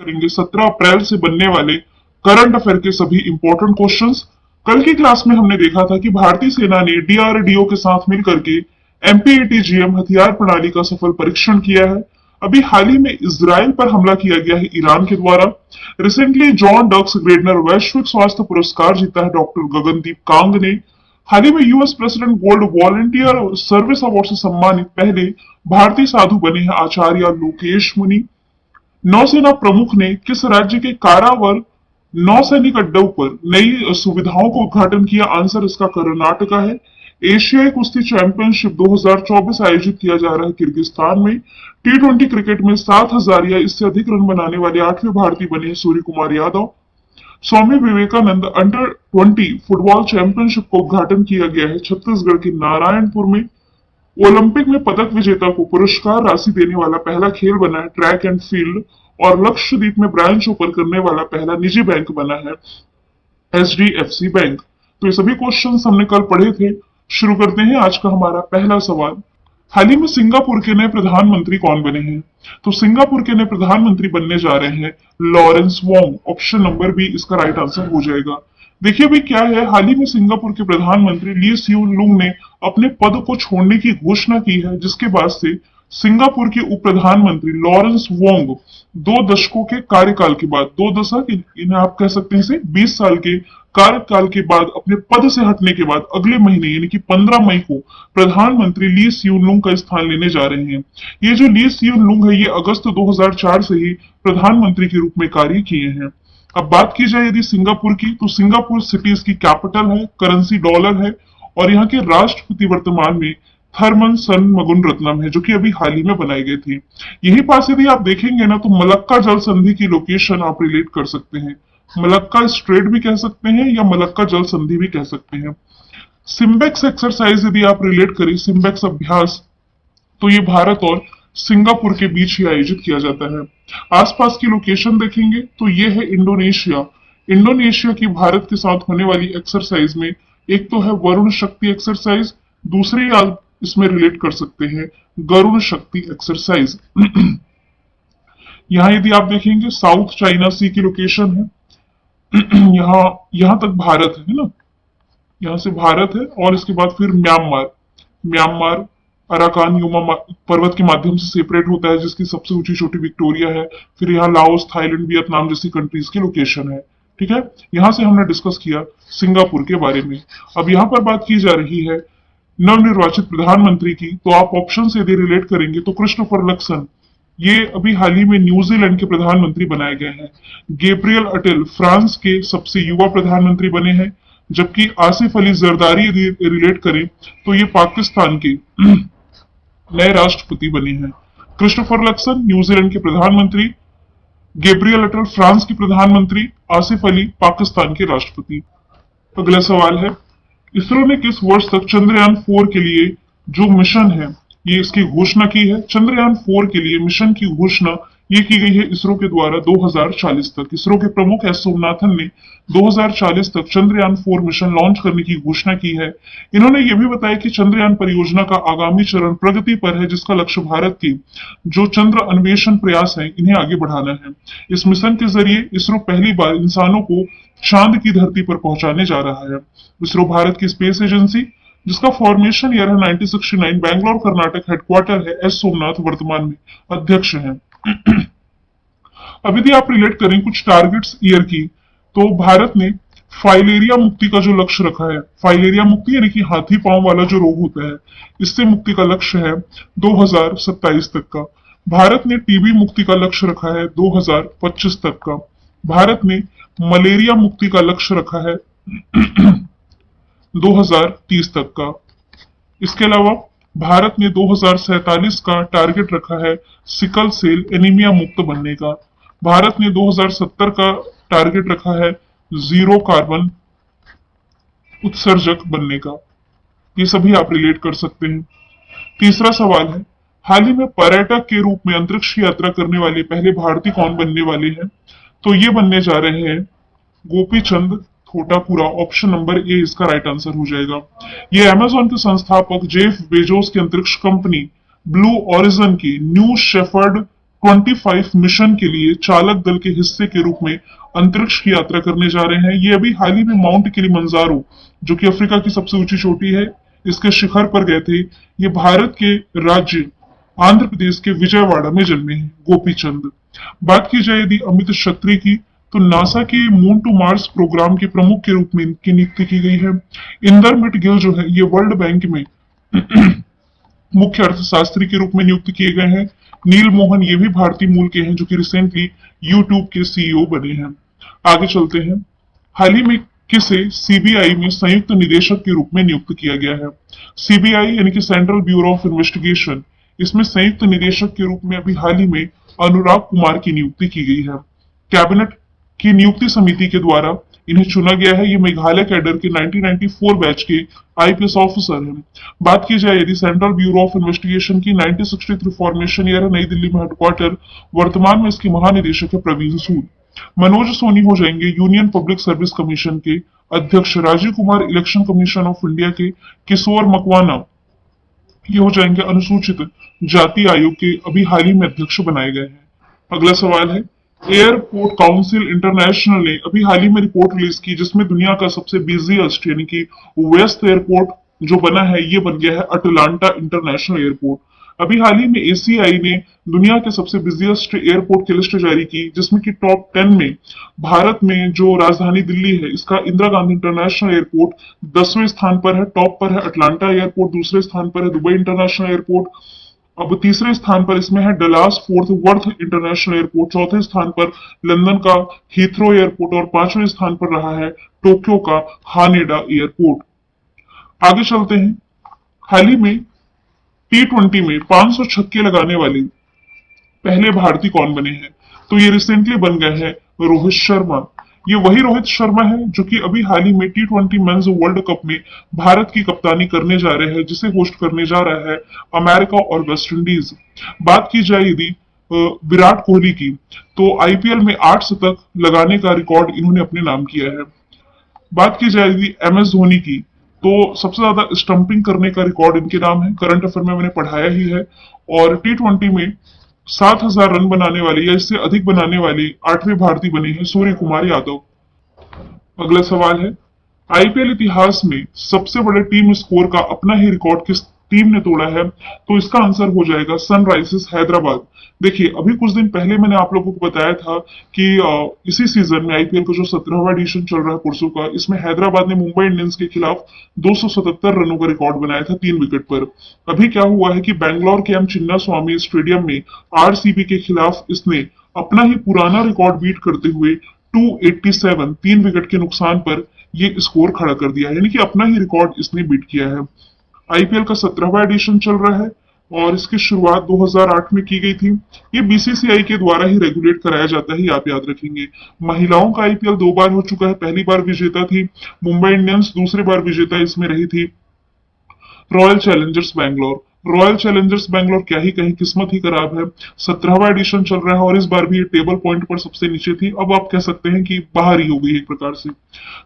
करेंगे 17 अप्रैल से बनने वाले करंट अफेयर के सभी इंपॉर्टेंट क्वेश्चंस। कल की क्लास में हमने देखा था कि भारतीय सेना ने डीआरडीओ के साथ मिलकर के एमपीएटीजीएम हथियार प्रणाली का सफल परीक्षण किया है। अभी हाल ही में इसराइल पर हमला किया गया है ईरान के द्वारा। रिसेंटली जॉन डक्स ग्रेडनर वैश्विक स्वास्थ्य पुरस्कार जीता है डॉक्टर गगनदीप कांग ने। हाल ही में US president gold volunteer service award से सम्मानित पहले भारतीय साधु बने हैं आचार्य लोकेश मुनि। नौसेना प्रमुख ने किस राज्य के कारावर नौसैनिक अड्डों पर नई सुविधाओं का उद्घाटन किया? आंसर इसका कर्नाटका है। एशियाई कुश्ती चैंपियनशिप 2024 आयोजित किया जा रहा है किर्गिस्तान में। टी20 क्रिकेट में 7,000 या इससे अधिक रन बनाने वाले 8वें भारतीय बने हैं Surya Kumar Yadav. Swami Vivekananda under 20 football championship का उद्घाटन किया गया है छत्तीसगढ़ के नारायणपुर में। ओलंपिक में पदक विजेता को पुरस्कार राशि देने वाला पहला खेल बना है ट्रैक एंड फील्ड। और लक्षद्वीप में ब्रांच ओपन करने वाला पहला निजी बैंक बना है एचडीएफसी बैंक। तो ये सभी क्वेश्चंस हमने कल पढ़े थे। शुरू करते हैं आज का हमारा पहला सवाल। हाल ही में सिंगापुर के नए प्रधानमंत्री कौन बने हैं? तो सिंगापुर के नए प्रधानमंत्री बनने जा रहे हैं Lawrence Wong. Option number B इसका राइट आंसर हो जाएगा। देखिए भाई क्या है, हाल ही में सिंगापुर के प्रधानमंत्री ली सियून लुंग ने अपने पद को छोड़ने की घोषणा की है, जिसके बाद से सिंगापुर के उप प्रधानमंत्री लॉरेंस वोंग 2 दशकों के कार्यकाल के बाद, 2 दशक इन्हें आप कह सकते हैं इसे 20 साल के कार्यकाल के बाद अपने पद से हटने के बाद अगले महीने यानी कि 15 मई को प्रधानमंत्री ली सियून लुंग का स्थान लेने जा रहे हैं। ये जो ली सियून लुंग है ये अगस्त 2004 से ही प्रधानमंत्री के रूप में कार्य किए हैं। अब बात की जाए यदि सिंगापुर की, तो सिंगापुर सिटी इसकी कैपिटल है, करेंसी डॉलर है और यहाँ के राष्ट्रपति वर्तमान में थरमन सनमगुनरत्नम है, जो कि अभी हाल ही में बनाए गए थे। यही पास यदि आप देखेंगे ना तो मलक्का जल संधि की लोकेशन आप रिलेट कर सकते हैं। मलक्का स्ट्रेट भी कह सकते हैं या मलक्का जल संधि भी कह सकते हैं। सिम्बेक्स एक्सरसाइज यदि आप रिलेट करें, सिम्बेक्स अभ्यास, तो ये भारत और सिंगापुर के बीच ही आयोजित किया जाता है। आसपास की लोकेशन देखेंगे तो ये है इंडोनेशिया। इंडोनेशिया की भारत के साथ होने वाली एक्सरसाइज में एक तो है वरुण शक्ति एक्सरसाइज, दूसरी आप इसमें रिलेट कर सकते हैं गरुण शक्ति एक्सरसाइज। यहाँ यदि आप देखेंगे साउथ चाइना सी की लोकेशन है। यहाँ तक भारत है ना, यहाँ से भारत है और इसके बाद फिर म्यांमार। म्यांमार अराकान युमा पर्वत के माध्यम से सेपरेट होता है, जिसकी सबसे ऊंची चोटी विक्टोरिया है। फिर यहाँ लाओस, थाईलैंड, वियतनाम जैसी कंट्रीज की लोकेशन है। ठीक है, यहाँ से हमने डिस्कस किया सिंगापुर के बारे में। अब यहाँ पर बात की जा रही है नवनिर्वाचित प्रधानमंत्री की, तो आप ऑप्शन से यदि रिलेट करेंगे तो क्रिस्टोफर लक्सन, ये अभी हाल ही में न्यूजीलैंड के प्रधानमंत्री बनाए गए हैं। गैब्रियल अटेल फ्रांस के सबसे युवा प्रधानमंत्री बने हैं, जबकि आसिफ अली जरदारी यदि रिलेट करें तो ये पाकिस्तान के नए राष्ट्रपति बने हैं। क्रिस्टोफर लक्सन न्यूजीलैंड के प्रधानमंत्री, गैब्रियल अटल फ्रांस के प्रधानमंत्री, आसिफ अली पाकिस्तान के राष्ट्रपति। अगला सवाल है, इसरो ने किस वर्ष तक चंद्रयान 4 के लिए जो मिशन है ये इसकी घोषणा की है? चंद्रयान 4 के लिए मिशन की घोषणा ये की गई है इसरो के द्वारा 2040 तक। इसरो के प्रमुख एस सोमनाथन ने 2040 तक चंद्रयान 4 मिशन लॉन्च करने की घोषणा की है। इन्होंने ये भी बताया कि चंद्रयान परियोजना का आगामी चरण प्रगति पर है, जिसका लक्ष्य भारत की जो चंद्र अन्वेषण प्रयास है इन्हें आगे बढ़ाना है। इस मिशन के जरिए इसरो पहली बार इंसानों को चांद की धरती पर पहुंचाने जा रहा है। इसरो भारत की स्पेस एजेंसी, जिसका फॉर्मेशन ईयर है 1969, बैंगलोर कर्नाटक हेडक्वार्टर है, एस सोमनाथ वर्तमान में अध्यक्ष हैं। अब यदि आप रिलेट करें कुछ टारगेट्स ईयर की, तो भारत ने फाइलेरिया मुक्ति का जो लक्ष्य रखा है, फाइलेरिया मुक्ति यानी कि हाथी पांव वाला जो रोग होता है, इससे मुक्ति का लक्ष्य है 2027 तक का। भारत ने टीबी मुक्ति का लक्ष्य रखा है 2025 तक का। भारत ने मलेरिया मुक्ति का लक्ष्य रखा है 2030 तक का। इसके अलावा भारत ने 2047 का टारगेट रखा है सिकल सेल एनीमिया मुक्त बनने का। भारत ने 2070 का टारगेट रखा है जीरो कार्बन उत्सर्जक बनने का। ये सभी आप रिलेट कर सकते हैं। तीसरा सवाल है, हाल ही में पर्यटक के रूप में अंतरिक्ष की यात्रा करने वाले पहले भारतीय कौन बनने वाले हैं? तो ये बनने जा रहे हैं Gopi Chand थोटापुरा। Option number A इसका राइट आंसर हो जाएगा। ये अमेजॉन के संस्थापक जेफ बेजोस की अंतरिक्ष कंपनी ब्लू ओरिजन की न्यू शेफर्ड 25 मिशन के लिए चालक दल के हिस्से के रूप में अंतरिक्ष की यात्रा करने जा रहे हैं। ये अभी हाल ही में माउंट किलिमंजारो, जो कि अफ्रीका की सबसे ऊंची चोटी है, इसके शिखर पर गए थे। ये भारत के राज्य आंध्र प्रदेश के विजयवाड़ा में जन्मे हैं, गोपीचंद। बात की जाए यदि अमित क्षत्री की, तो नासा के मून टू मार्स प्रोग्राम के प्रमुख के रूप में इनकी नियुक्ति की गई है। इंदर मिटगिल जो है, ये वर्ल्ड बैंक में मुख्य अर्थशास्त्री के रूप में नियुक्त किए गए हैं। नील मोहन ये भी भारतीय मूल के हैं, जो कि रिसेंटली यूट्यूब के सीईओ बने हैं। आगे चलते हैं। हाल ही में किसे सीबीआई में संयुक्त निदेशक के रूप में नियुक्त किया गया है? सीबीआई यानी कि सेंट्रल ब्यूरो ऑफ इन्वेस्टिगेशन, इसमें संयुक्त निदेशक के रूप में अभी हाल ही में अनुराग कुमार की नियुक्ति की गई है। कैबिनेट की नियुक्ति समिति के द्वारा इन्हें चुना गया है। ये मेघालय कैडर के 1994 बैच के आईपीएस ऑफिसर हैं। बात की जाए यदि सेंट्रल ब्यूरो ऑफ इन्वेस्टिगेशन की 1963 फॉर्मेशन ईयर है, नई दिल्ली में हेडक्वार्टर, वर्तमान में इसके महानिदेशक है प्रवीण सूद। मनोज सोनी हो जाएंगे यूनियन पब्लिक सर्विस कमीशन के अध्यक्ष। Rajiv Kumar election commission of India के। किशोर मकवाना ये हो जाएंगे अनुसूचित जाति आयोग के अभी हाल ही में अध्यक्ष बनाए गए हैं। अगला सवाल है, एयरपोर्ट काउंसिल इंटरनेशनल ने अभी हाल ही में रिपोर्ट रिलीज की, जिसमें दुनिया का सबसे बिजिएस्ट यानी कि वेस्ट एयरपोर्ट जो बना है, ये बन गया है अटलांटा इंटरनेशनल एयरपोर्ट। अभी हाल ही में एसीआई ने दुनिया के सबसे बिजिएस्ट एयरपोर्ट की लिस्ट जारी की, जिसमें कि टॉप 10 में भारत में जो राजधानी दिल्ली है, इसका इंदिरा गांधी इंटरनेशनल एयरपोर्ट 10वें स्थान पर है। टॉप पर है अटलांटा एयरपोर्ट, दूसरे स्थान पर है दुबई इंटरनेशनल एयरपोर्ट, अब तीसरे स्थान पर इसमें है Dallas fort worth international airport, चौथे स्थान पर लंदन का हीथ्रो एयरपोर्ट और पांचवें स्थान पर रहा है टोक्यो का हानेडा एयरपोर्ट। आगे चलते हैं। हाल ही में T20 में 500 छक्के लगाने वाले पहले भारतीय कौन बने हैं? तो ये रिसेंटली बन गए हैं रोहित शर्मा। ये वही रोहित शर्मा है जो कि अभी हाल ही में T20 मेंस वर्ल्ड कप में भारत की कप्तानी करने जा रहे हैं, जिसे होस्ट करने जा रहा है अमेरिका और वेस्ट इंडीज। बात की जाए यदि विराट कोहली की, तो आईपीएल में 8 शतक लगाने का रिकॉर्ड इन्होंने अपने नाम किया है। बात की जाए यदि एमएस धोनी की, तो सबसे ज्यादा स्टंपिंग करने का रिकॉर्ड इनके नाम है, करंट अफेयर में मैंने पढ़ाया ही है। और T20 में 7,000 रन बनाने वाले या इससे अधिक बनाने वाले 8वें भारतीय बने हैं सूर्य कुमार यादव। अगला सवाल है, आईपीएल इतिहास में सबसे बड़े टीम स्कोर का अपना ही रिकॉर्ड किस टीम ने तोड़ा है? तो इसका आंसर हो जाएगा सनराइजर्स हैदराबाद। देखिए, अभी कुछ दिन पहले मैंने आप लोगों को बताया था कि इसी सीजन में आईपीएल का जो 17वां एडिशन चल रहा है परसों का, इसमें हैदराबाद ने मुंबई इंडियंस के खिलाफ 277 रनों का रिकॉर्ड बनाया था 3 विकेट पर। अभी क्या हुआ है कि बैंगलोर के एम चिन्ना स्वामी स्टेडियम में आरसीबी के खिलाफ इसने अपना ही पुराना रिकॉर्ड बीट करते हुए 287 3 विकेट के नुकसान पर ये स्कोर खड़ा कर दिया है, यानी कि अपना ही रिकॉर्ड इसने बीट किया है। आईपीएल का 17वां एडिशन चल रहा है और इसकी शुरुआत 2008 में की गई थी। ये बीसीसीआई के द्वारा ही रेगुलेट कराया जाता है, आप याद रखेंगे। महिलाओं का आईपीएल 2 बार हो चुका है, पहली बार विजेता थी मुंबई इंडियंस, दूसरी बार विजेता इसमें रही थी royal Challengers Bangalore. Royal Challengers Bangalore क्या ही कहीं, किस्मत ही खराब है। 17वां एडिशन चल रहा है और इस बार भी ये टेबल पॉइंट पर सबसे नीचे थी, अब आप कह सकते हैं कि बाहर ही हो गई एक प्रकार से।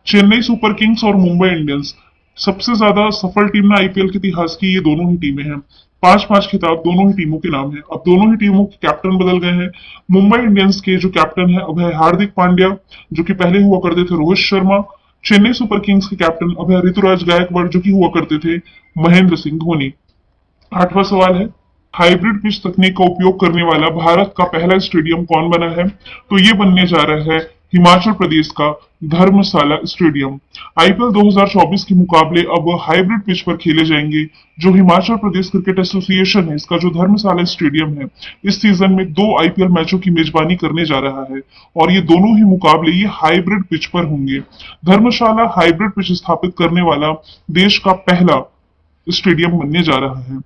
चेन्नई सुपर किंग्स और मुंबई इंडियंस, सबसे ज्यादा सफल टीम ना आईपीएल के इतिहास की ये दोनों ही टीमें हैं। 5-5 खिताब दोनों ही टीमों के नाम है। अब दोनों ही टीमों के कैप्टन बदल गए हैं। मुंबई इंडियंस के जो कैप्टन है अब है हार्दिक पांड्या, जो कि पहले हुआ करते थे रोहित शर्मा। चेन्नई सुपर किंग्स के कैप्टन अब है ऋतुराज गायकवाड़, जो कि हुआ करते थे महेंद्र सिंह धोनी। 8वां सवाल है, हाइब्रिड पिच तकनीक का उपयोग करने वाला भारत का पहला स्टेडियम कौन बना है? तो ये बनने जा रहा है हिमाचल प्रदेश का धर्मशाला स्टेडियम। आईपीएल 2024 के मुकाबले अब हाइब्रिड पिच पर खेले जाएंगे। जो हिमाचल प्रदेश क्रिकेट एसोसिएशन है, इसका जो धर्मशाला स्टेडियम है, इस सीजन में 2 आईपीएल मैचों की मेजबानी करने जा रहा है और ये दोनों ही मुकाबले ये हाइब्रिड पिच पर होंगे। धर्मशाला हाइब्रिड पिच स्थापित करने वाला देश का पहला स्टेडियम बनने जा रहा है।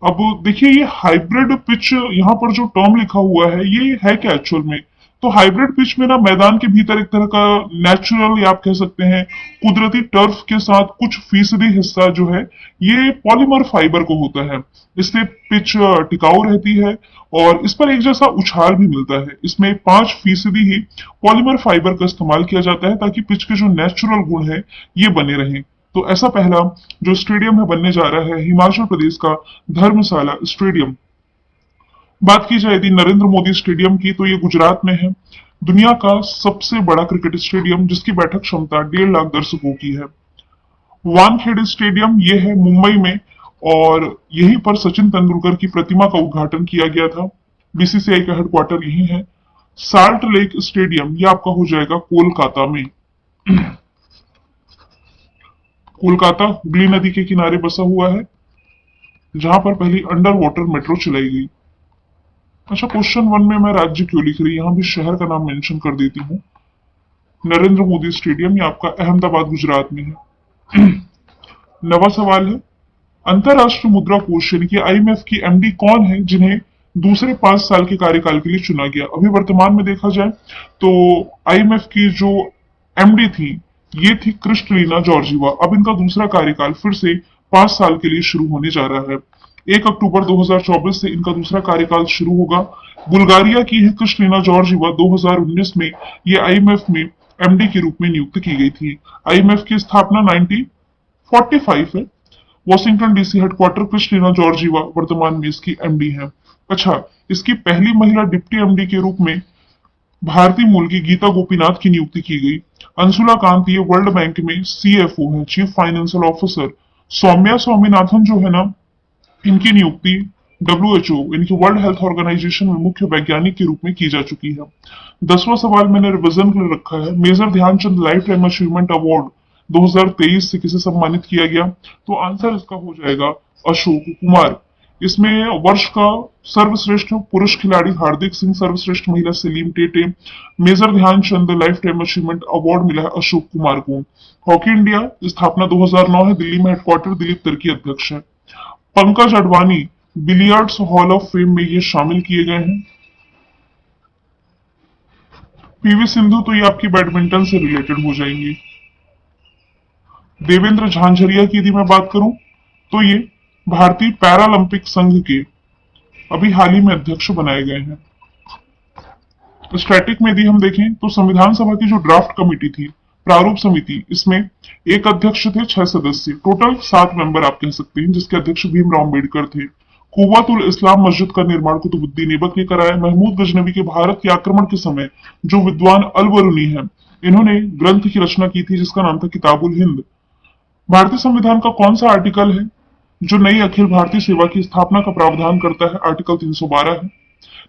अब देखिए, ये हाइब्रिड पिच यहाँ पर जो टर्म लिखा हुआ है, ये है क्या एक्चुअल में? तो हाइब्रिड पिच में ना मैदान के भीतर एक तरह का नेचुरल या आप कह सकते हैं कुदरती टर्फ के साथ कुछ फीसदी हिस्सा जो है ये पॉलीमर फाइबर को होता है। इससे पिच टिकाऊ रहती है और इस पर एक जैसा उछाल भी मिलता है। इसमें 5% ही पॉलीमर फाइबर का इस्तेमाल किया जाता है ताकि पिच के जो नेचुरल गुण है ये बने रहें। तो ऐसा पहला जो स्टेडियम है बनने जा रहा है हिमाचल प्रदेश का धर्मशाला स्टेडियम। बात की जाए यदि नरेंद्र मोदी स्टेडियम की तो ये गुजरात में है। दुनिया का सबसे बड़ा क्रिकेट स्टेडियम जिसकी बैठक क्षमता 1.5 लाख दर्शकों की है। वानखेड़े स्टेडियम ये है मुंबई में, और यहीं पर सचिन तेंदुलकर की प्रतिमा का उद्घाटन किया गया था। बीसीसीआई का हेडक्वार्टर यही है। साल्ट लेक स्टेडियम ये आपका हो जाएगा कोलकाता में। कोलकाता हुगली नदी के किनारे बसा हुआ है, जहां पर पहली अंडर वाटर मेट्रो चलाई गई। अच्छा, क्वेश्चन 1 में मैं राज्य क्यों लिख रही, यहां भी शहर का नाम मेंशन कर देती हूँ। नरेंद्र मोदी स्टेडियम ये आपका अहमदाबाद गुजरात में है। नवा सवाल है, अंतरराष्ट्रीय मुद्रा कोष यानी कि आईएमएफ की एमडी कौन है जिन्हें दूसरे 5 साल के कार्यकाल के लिए चुना गया। अभी वर्तमान में देखा जाए तो आईएमएफ की जो एमडी थी ये थी क्रिस्टलिना जॉर्जीवा। अब इनका दूसरा कार्यकाल फिर से 5 साल के लिए शुरू होने जा रहा है। 1 अक्टूबर 2024 से इनका दूसरा कार्यकाल शुरू होगा। बुल्गारिया की है क्रिस्टलिना जॉर्जीवा। 2019 में ये आईएमएफ में एमडी के रूप में नियुक्त की गई थी। आईएमएफ की स्थापना 1945 है। Washington DC headquarter Christina Georgieva वर्तमान में इसकी एमडी है। अच्छा, इसकी पहली महिला डिप्टी एमडी के रूप में भारतीय मूल की गीता गोपीनाथ की नियुक्ति की गई। अंशुला कांत ये वर्ल्ड बैंक में सीएफओ है, chief financial officer. Soumya Swaminathan जो है ना, इनकी नियुक्ति डब्ल्यूएचओ यानी कि वर्ल्ड हेल्थ ऑर्गेनाइजेशन में मुख्य वैज्ञानिक के रूप में की जा चुकी है। 10वां सवाल मैंने रिविजन के लिए रखा है। Major Dhyanchand lifetime achievement award 2023 से किसे सम्मानित किया गया, तो आंसर इसका हो जाएगा अशोक कुमार। इसमें वर्ष का सर्वश्रेष्ठ पुरुष खिलाड़ी हार्दिक सिंह, सर्वश्रेष्ठ महिला Salima Tete. Major Dhyanchand lifetime achievement award मिला है अशोक कुमार को। हॉकी इंडिया स्थापना 2009 है, दिल्ली में हेडक्वार्टर, दिलीप तिर्की अध्यक्ष है। Pankaj Advani billiards hall of fame में ये शामिल किए गए हैं। पीवी सिंधु तो ये आपकी बैडमिंटन से रिलेटेड हो जाएंगी। देवेंद्र झांझरिया की यदि मैं बात करूं तो ये भारतीय पैरालंपिक संघ के अभी हाल ही में अध्यक्ष बनाए गए हैं। स्टैटिक में यदि हम देखें तो संविधान सभा की जो ड्राफ्ट कमेटी थी, प्रारूप समिति, इसमें एक अध्यक्ष थे, 6 सदस्य, टोटल 7 मेंबर आप कह सकते हैं, जिसके अध्यक्ष भीमराव अम्बेडकर थे। कुव्वतुल इस्लाम मस्जिद का निर्माण कुतुबुद्दीन ऐबक ने कराया। महमूद गजनवी के भारत के आक्रमण के समय जो विद्वान अलवरुनी है, इन्होंने ग्रंथ की रचना की थी जिसका नाम था किताबुल हिंद। भारतीय संविधान का कौन सा आर्टिकल है जो नई अखिल भारतीय सेवा की स्थापना का प्रावधान करता है? आर्टिकल 312 है।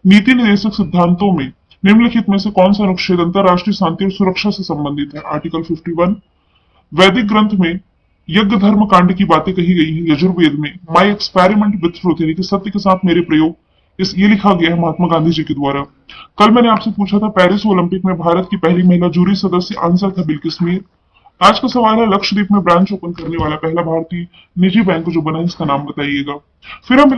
नीति निर्देशक सिद्धांतों में निम्नलिखित में से कौन सा अनुच्छेद अंतरराष्ट्रीय शांति और सुरक्षा से संबंधित है? आर्टिकल 51। वैदिक ग्रंथ में यज्ञ धर्म कांड की बातें कही गई हैं। यजुर्वेद में माई एक्सपेरिमेंट विथ ट्रूथ यानी कि सत्य के साथ मेरे प्रयोग, ये लिखा गया है महात्मा गांधी जी के द्वारा। कल मैंने आपसे पूछा था पेरिस ओलंपिक में भारत की पहली महिला जूरी सदस्य, आंसर था बिल्किस मीर। आज का सवाल है, लक्षद्वीप में ब्रांच ओपन करने वाला पहला भारतीय निजी बैंक जो बना है इसका नाम बताइएगा। फिर हम